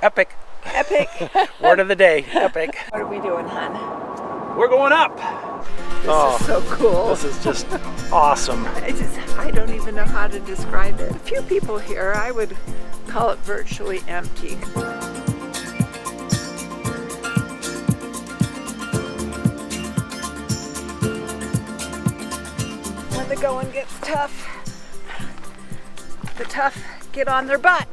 Epic. Epic. Word of the day, epic. What are we doing, hon? We're going up. This is so cool. This is just awesome. I don't even know how to describe it. A few people here, I would call it virtually empty. When the going gets tough, the tough get on their butt.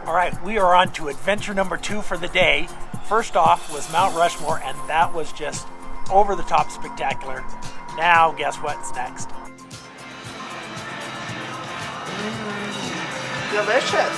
All right, we are on to adventure number 2 for the day. First off was Mount Rushmore, and that was just over the top spectacular. Now, guess what's next? Delicious.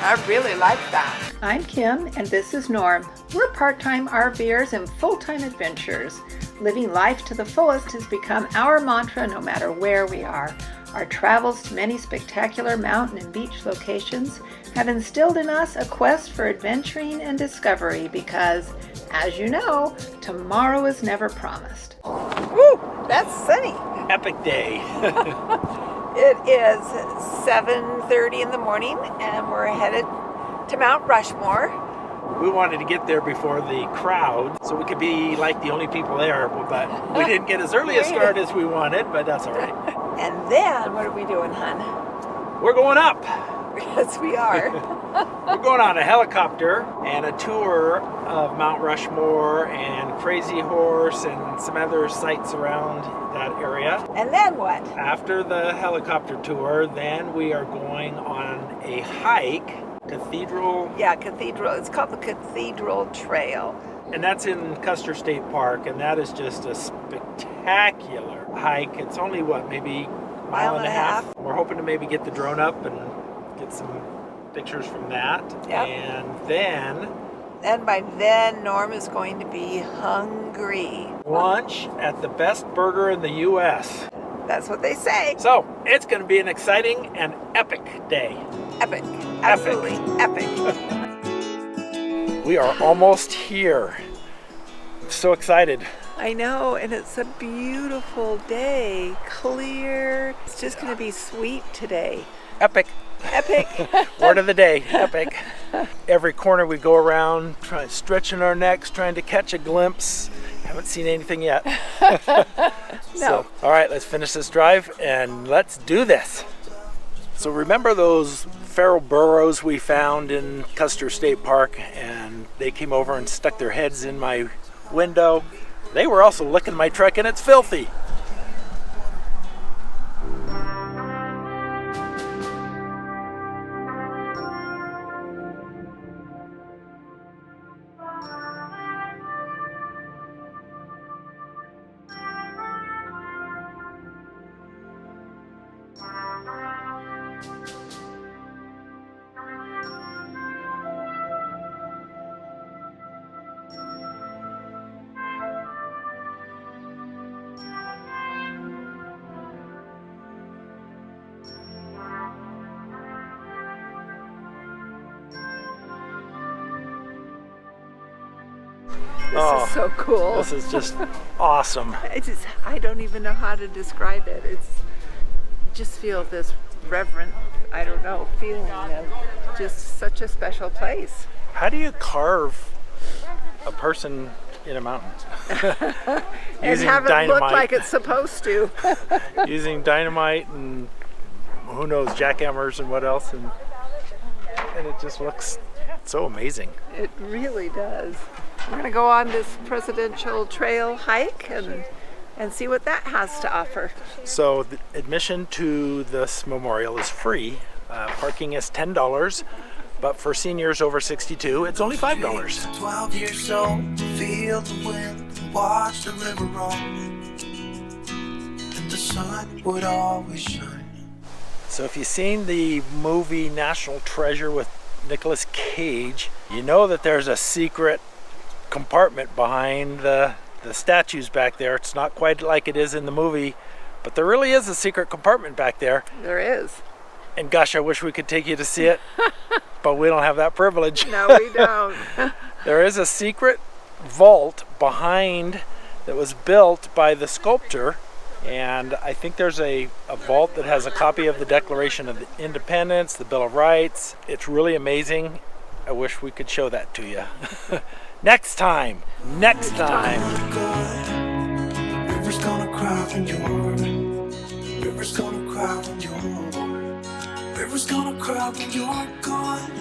I really like that. I'm Kim, and this is Norm. We're part-time RVers and full-time adventurers. Living life to the fullest has become our mantra no matter where we are. Our travels to many spectacular mountain and beach locations have instilled in us a quest for adventuring and discovery because, as you know, tomorrow is never promised. Woo! That's sunny. Epic day. It is 7:30 in the morning and we're headed to Mount Rushmore. We wanted to get there before the crowd so we could be like the only people there, but we didn't get as early a start as we wanted, but that's all right. And then, what are we doing, hon? We're going up. Yes, we are. We're going on a helicopter and a tour of Mount Rushmore and Crazy Horse and some other sites around that area. And then what? After the helicopter tour, then we are going on a hike, Cathedral. Yeah, Cathedral. It's called the Cathedral Trail. And that's in Custer State Park, and that is just a spectacular hike. It's only, what, maybe a mile and a half? We're hoping to maybe get the drone up and get some pictures from that. Yep. And then... And by then, Norm is going to be hungry. Lunch at the best burger in the U.S. That's what they say. So, it's going to be an exciting and epic day. Epic. Absolutely epic. We are almost here. I'm so excited. I know, and it's a beautiful day. Clear. It's just going to be sweet today. Epic. Epic. Word of the day, epic. Every corner we go around, stretching our necks, trying to catch a glimpse. Haven't seen anything yet. No. So, all right, let's finish this drive and let's do this. So remember those feral burros we found in Custer State Park, and they came over and stuck their heads in my window? They were also licking my truck, and it's filthy. This is so cool. This is just awesome. I don't even know how to describe it. Just feel this reverent, I don't know, feeling of just such a special place. How do you carve a person in a mountain? And have it look like it's supposed to. Using dynamite and who knows, jackhammers and what else, and it just looks so amazing. It really does. We're going to go on this presidential trail hike and see what that has to offer. So the admission to this memorial is free. Parking is $10, but for seniors over 62, it's only $5. 12 years old, feel the wind, watch the river roll, and the sun would always shine. So if you've seen the movie National Treasure with Nicolas Cage, you know that there's a secret compartment behind the statues back there. It's not quite like it is in the movie, but there really is a secret compartment back there. There is. And gosh, I wish we could take you to see it, but we don't have that privilege. No, we don't. There is a secret vault behind that was built by the sculptor, and I think there's a vault that has a copy of the Declaration of Independence, the Bill of Rights. It's really amazing. I wish we could show that to you. Next time. Next time. River's gonna cry when you're. River's gonna cry when you're. River's gonna cry when you're gone.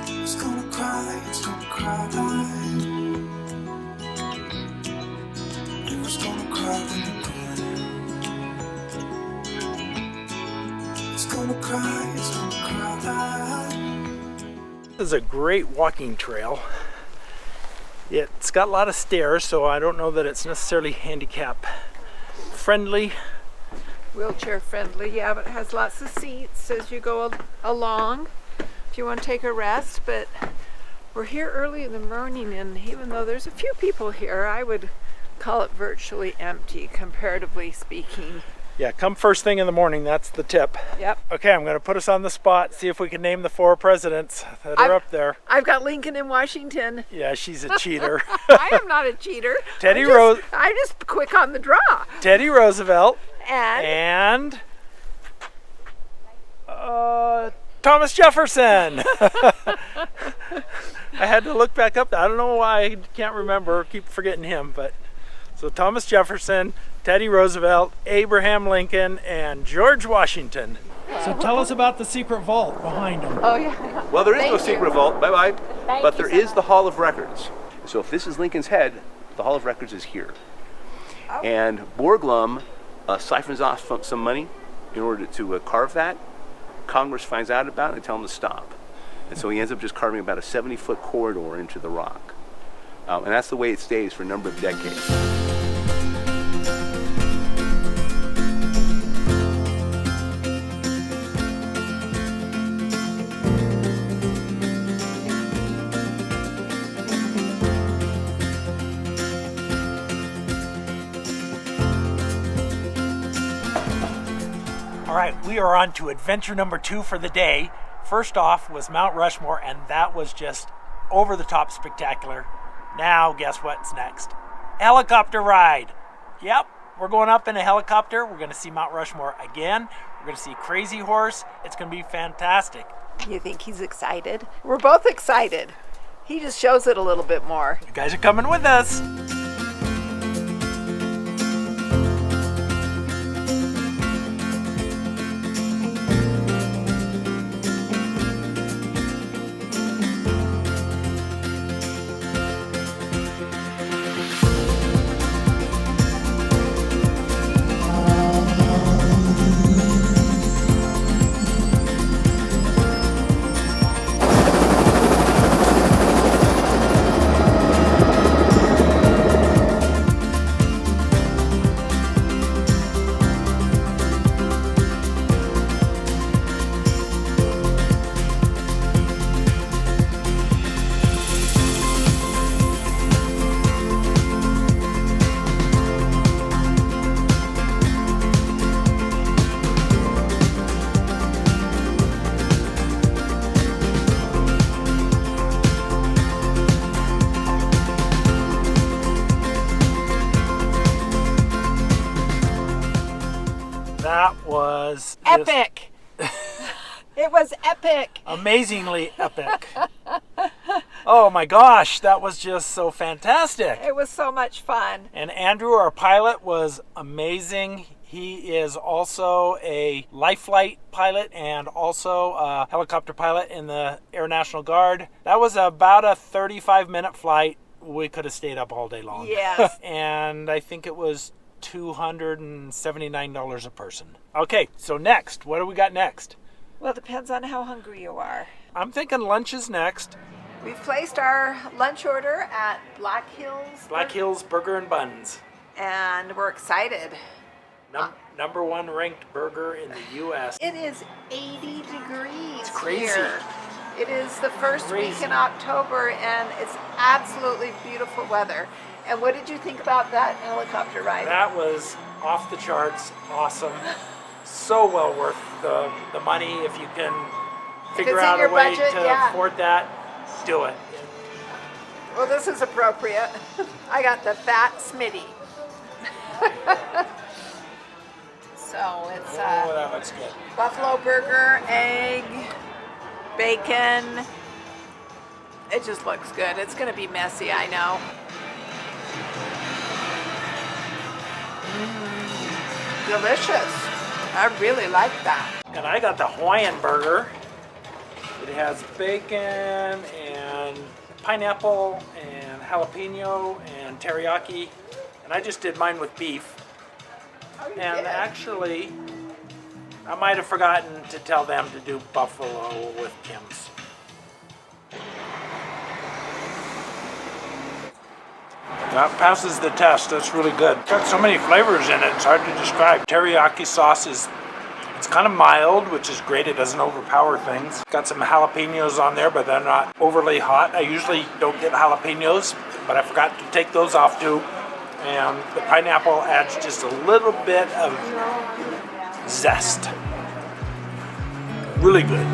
It's gonna cry, it's gonna cry. River's gonna cry when you're gone. It's gonna cry, it's gonna cry. This is a great walking trail. It's got a lot of stairs, so I don't know that it's necessarily handicap friendly. Wheelchair friendly, yeah, but it has lots of seats as you go along if you want to take a rest. But we're here early in the morning, and even though there's a few people here, I would call it virtually empty, comparatively speaking. Yeah, come first thing in the morning, that's the tip. Yep. Okay, I'm going to put us on the spot, see if we can name the 4 presidents that are up there. I've got Lincoln in Washington. Yeah, she's a cheater. I am not a cheater. I'm just quick on the draw. Teddy Roosevelt. And Thomas Jefferson. I had to look back up. I don't know why. I can't remember. Keep forgetting him. But so Thomas Jefferson, Teddy Roosevelt, Abraham Lincoln, and George Washington. So tell us about the secret vault behind him. Oh yeah. Well, there is no secret vault. Bye-bye. But there is the Hall of Records. So if this is Lincoln's head, the Hall of Records is here. Oh. And Borglum siphons off some money in order to carve that. Congress finds out about it and they tell him to stop. And so he ends up just carving about a 70-foot corridor into the rock. And that's the way it stays for a number of decades. All right, we are on to adventure number 2 for the day. First off was Mount Rushmore, and that was just over the top spectacular. Now, guess what's next? Helicopter ride. Yep, we're going up in a helicopter. We're going to see Mount Rushmore again. We're going to see Crazy Horse. It's going to be fantastic. You think he's excited? We're both excited. He just shows it a little bit more. You guys are coming with us. That was epic. It was epic. Amazingly epic. Oh my gosh, that was just so fantastic. It was so much fun. And Andrew, our pilot, was amazing. He is also a life flight pilot and also a helicopter pilot in the Air National Guard. That was about a 35-minute flight. We could have stayed up all day long. Yes. And I think it was $279 a person. Okay, so next, what do we got next? Well, it depends on how hungry you are. I'm thinking lunch is next. We've placed our lunch order at Black Hills Burger and Buns. And we're excited. Number 1 ranked burger in the U.S. It is 80 degrees It's crazy. here. It is the first Crazy. week in October, and it's absolutely beautiful weather. And what did you think about that helicopter ride? That was off the charts, awesome. So well worth the money. If you can figure out a way to afford that, do it. Well, this is appropriate. I got the fat Smitty. So it's Oh, that looks good. buffalo burger, egg, bacon. It just looks good. It's going to be messy, I know. Delicious. I really like that. And I got the Hawaiian burger. It has bacon and pineapple and jalapeno and teriyaki. And I just did mine with beef. And actually, I might have forgotten to tell them to do buffalo with Kim's. That passes the test. That's really good. Got so many flavors in it, it's hard to describe. Teriyaki sauce it's kind of mild, which is great. It doesn't overpower things. Got some jalapenos on there, but they're not overly hot. I usually don't get jalapenos, but I forgot to take those off too. And the pineapple adds just a little bit of zest. Really good.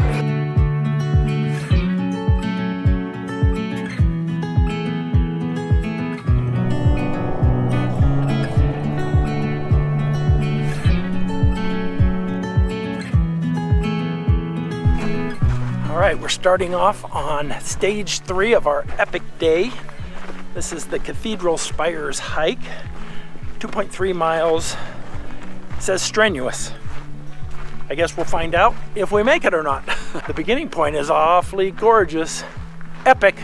All right, we're starting off on stage 3 of our epic day. This is the Cathedral Spires hike, 2.3 miles. It says strenuous. I guess we'll find out if we make it or not. The beginning point is awfully gorgeous, epic.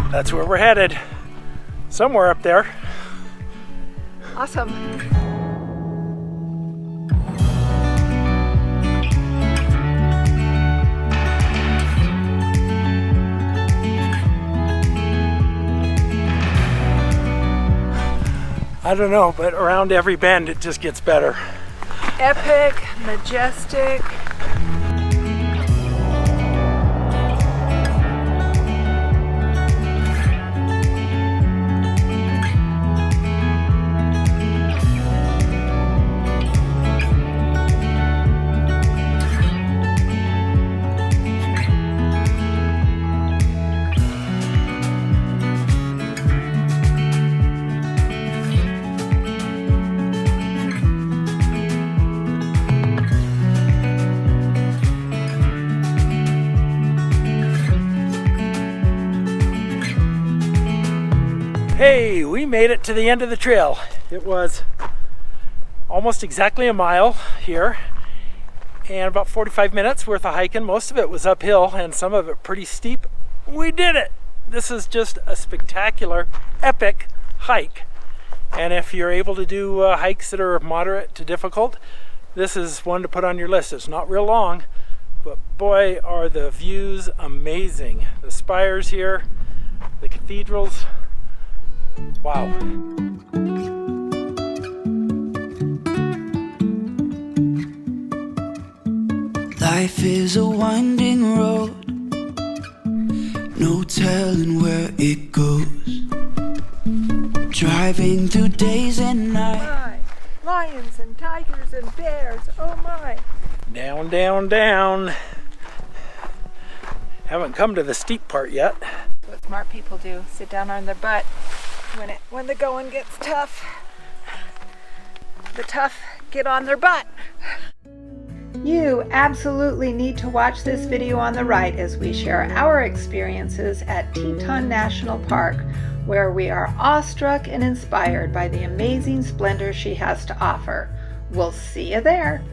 That's where we're headed. Somewhere up there. Awesome. I don't know, but around every bend it just gets better. Epic, majestic. Hey, we made it to the end of the trail. It was almost exactly a mile here and about 45 minutes worth of hiking. Most of it was uphill and some of it pretty steep. We did it! This is just a spectacular, epic hike. And if you're able to do hikes that are moderate to difficult, this is one to put on your list. It's not real long, but boy, are the views amazing. The spires here, the cathedrals. Wow. Life is a winding road, no telling where it goes. Driving through days and nights. My, lions and tigers and bears, oh my. Down, down, down. Haven't come to the steep part yet. What smart people do, sit down on their butt when the going gets tough. The tough get on their butt. You absolutely need to watch this video on the right as we share our experiences at Teton National Park, where we are awestruck and inspired by the amazing splendor she has to offer. We'll see you there.